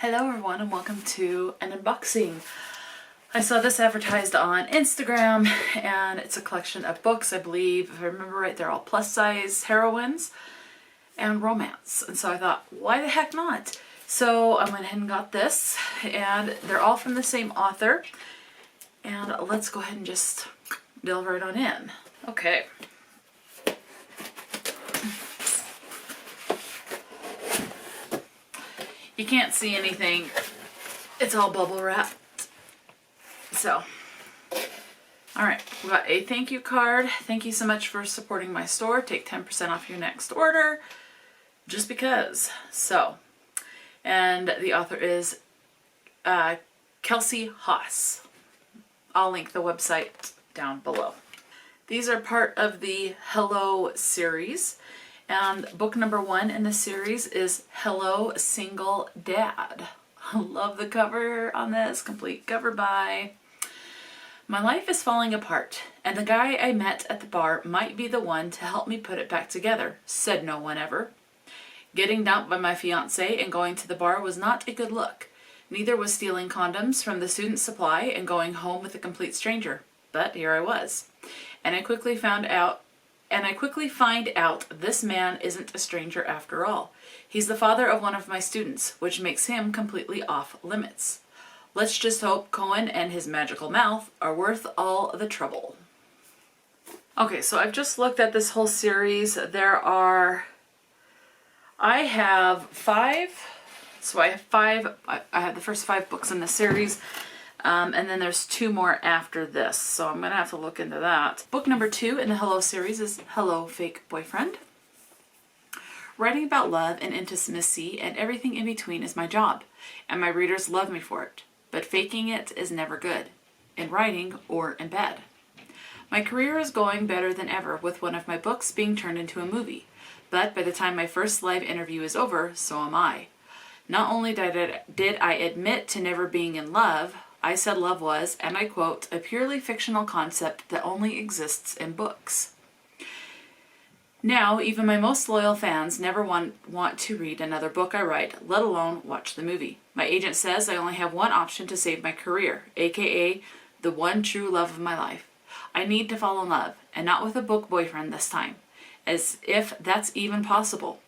Hello everyone and welcome to an unboxing. I saw this advertised on Instagram and it's a collection of books. I believe, if I remember right, they're all plus size heroines and romance. And so I thought, why the heck not? So I went ahead and got this, and they're all from the same author. And let's go ahead and just delve right on in. Okay. You can't see anything. It's all bubble wrapped. So, all right, we got a thank you card. Thank you so much for supporting my store. Take 10% off your next order, just because. So, and the author is Kelsie Hoss. I'll link the website down below. These are part of the Hello series. And book number 1 in the series is Hello Single Dad. I love the cover on this, complete cover by. My life is falling apart, and the guy I met at the bar might be the one to help me put it back together, said no one ever. Getting dumped by my fiancé and going to the bar was not a good look. Neither was stealing condoms from the student supply and going home with a complete stranger. But here I was. And I quickly find out this man isn't a stranger after all. He's the father of one of my students, which makes him completely off limits. Let's just hope Cohen and his magical mouth are worth all the trouble. Okay, so I've just looked at this whole series. I have 5. So I have 5. I have the first 5 books in the series. And then there's 2 more after this, so I'm going to have to look into that. Book number 2 in the Hello series is Hello Fake Boyfriend. Writing about love and intimacy and everything in between is my job, and my readers love me for it. But faking it is never good, in writing or in bed. My career is going better than ever, with one of my books being turned into a movie. But by the time my first live interview is over, so am I. Not only did I admit to never being in love, I said love was, and I quote, a purely fictional concept that only exists in books. Now, even my most loyal fans never want to read another book I write, let alone watch the movie. My agent says I only have one option to save my career, aka the one true love of my life. I need to fall in love, and not with a book boyfriend this time, as if that's even possible.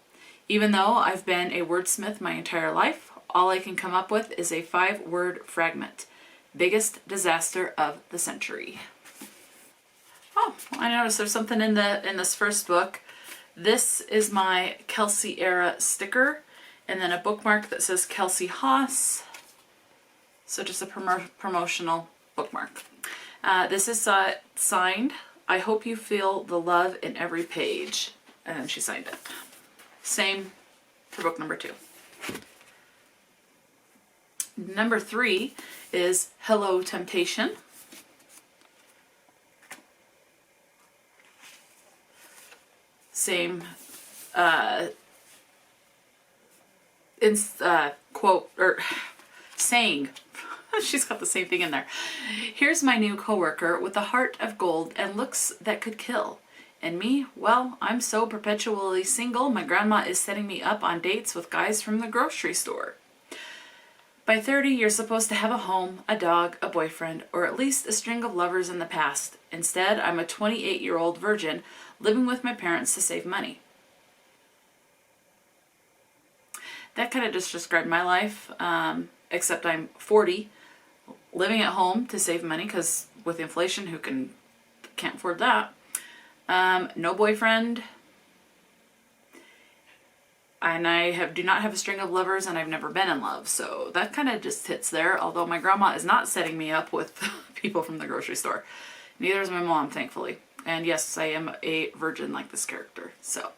Even though I've been a wordsmith my entire life, all I can come up with is a 5-word fragment. Biggest disaster of the century. Oh, I noticed there's something in this first book. This is my Kelsie era sticker, and then a bookmark that says Kelsie Hoss. So just a promotional bookmark. This is signed, I hope you feel the love in every page. And then she signed it. Same for book number 2. Number 3 is Hello Temptation. Same quote or saying. She's got the same thing in there. Here's my new coworker with a heart of gold and looks that could kill. And me, well, I'm so perpetually single, my grandma is setting me up on dates with guys from the grocery store. By 30, you're supposed to have a home, a dog, a boyfriend, or at least a string of lovers in the past. Instead, I'm a 28-year-old virgin living with my parents to save money. That kind of just described my life, except I'm 40, living at home to save money, because with inflation, who can't afford that? No boyfriend. And I do not have a string of lovers, and I've never been in love. So that kind of just hits there. Although my grandma is not setting me up with people from the grocery store. Neither is my mom, thankfully. And yes, I am a virgin like this character. So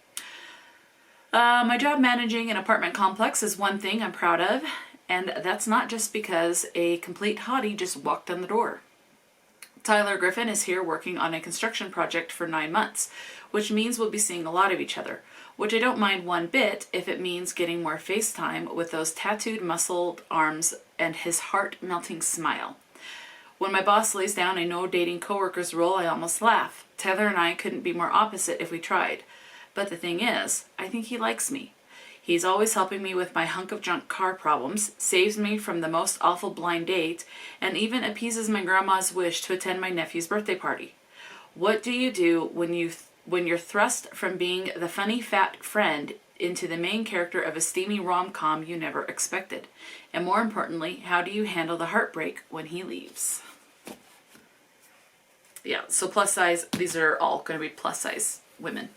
my job managing an apartment complex is one thing I'm proud of. And that's not just because a complete hottie just walked in the door. Tyler Griffin is here working on a construction project for 9 months, which means we'll be seeing a lot of each other. Which I don't mind one bit if it means getting more FaceTime with those tattooed muscled arms and his heart-melting smile. When my boss lays down a no-dating coworker's rule, I almost laugh. Tyler and I couldn't be more opposite if we tried. But the thing is, I think he likes me. He's always helping me with my hunk of junk car problems, saves me from the most awful blind date, and even appeases my grandma's wish to attend my nephew's birthday party. What do you do when you're thrust from being the funny fat friend into the main character of a steamy rom-com you never expected? And more importantly, how do you handle the heartbreak when he leaves? Yeah, so plus size, these are all going to be plus size women.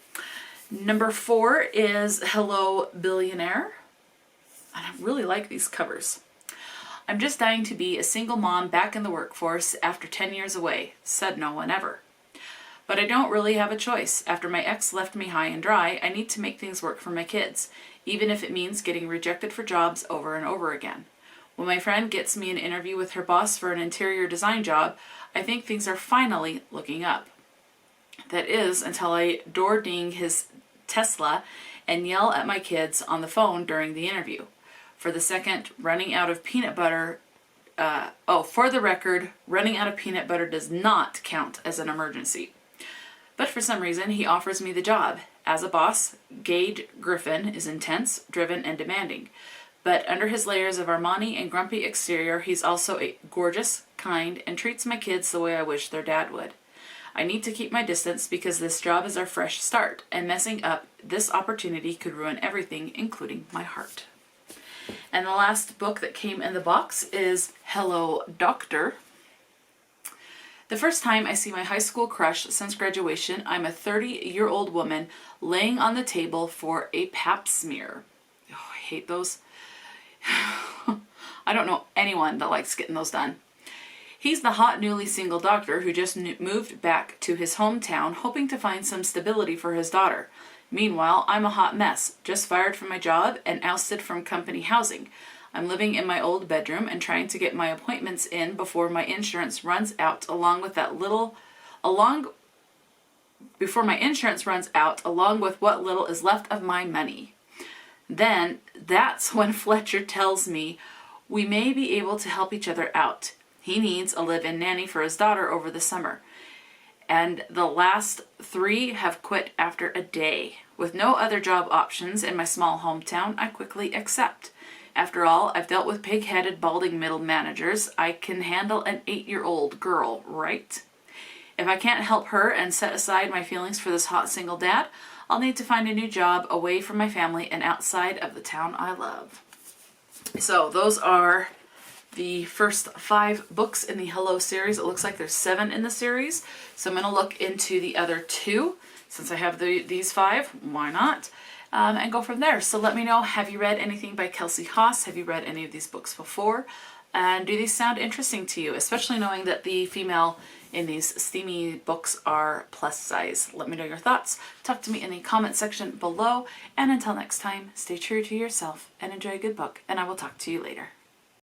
Number 4 is Hello Billionaire. And I really like these covers. I'm just dying to be a single mom back in the workforce after 10 years away, said no one ever. But I don't really have a choice. After my ex left me high and dry, I need to make things work for my kids, even if it means getting rejected for jobs over and over again. When my friend gets me an interview with her boss for an interior design job, I think things are finally looking up. That is, until I door ding his Tesla and yell at my kids on the phone during the interview. For the second, running out of peanut butter. For the record, running out of peanut butter does not count as an emergency. But for some reason, he offers me the job. As a boss, Gage Griffin is intense, driven, and demanding. But under his layers of Armani and grumpy exterior, he's also gorgeous, kind, and treats my kids the way I wish their dad would. I need to keep my distance because this job is our fresh start, and messing up this opportunity could ruin everything, including my heart. And the last book that came in the box is Hello Doctor. The first time I see my high school crush since graduation, I'm a 30-year-old woman laying on the table for a pap smear. Oh, I hate those. I don't know anyone that likes getting those done. He's the hot, newly single doctor who just moved back to his hometown, hoping to find some stability for his daughter. Meanwhile, I'm a hot mess, just fired from my job and ousted from company housing. I'm living in my old bedroom and trying to get my appointments in before my insurance runs out, along with what little is left of my money. Then that's when Fletcher tells me we may be able to help each other out. He needs a live-in nanny for his daughter over the summer. And the last 3 have quit after a day. With no other job options in my small hometown, I quickly accept. After all, I've dealt with pig-headed, balding middle managers. I can handle an 8-year-old girl, right? If I can't help her and set aside my feelings for this hot single dad, I'll need to find a new job away from my family and outside of the town I love. So those are the first 5 books in the Hello series. It looks like there's 7 in the series. So I'm going to look into the other 2. Since I have these 5, why not? And go from there. So let me know, have you read anything by Kelsie Hoss? Have you read any of these books before? And do these sound interesting to you? Especially knowing that the female in these steamy books are plus size. Let me know your thoughts. Talk to me in the comment section below. And until next time, stay true to yourself and enjoy a good book. And I will talk to you later.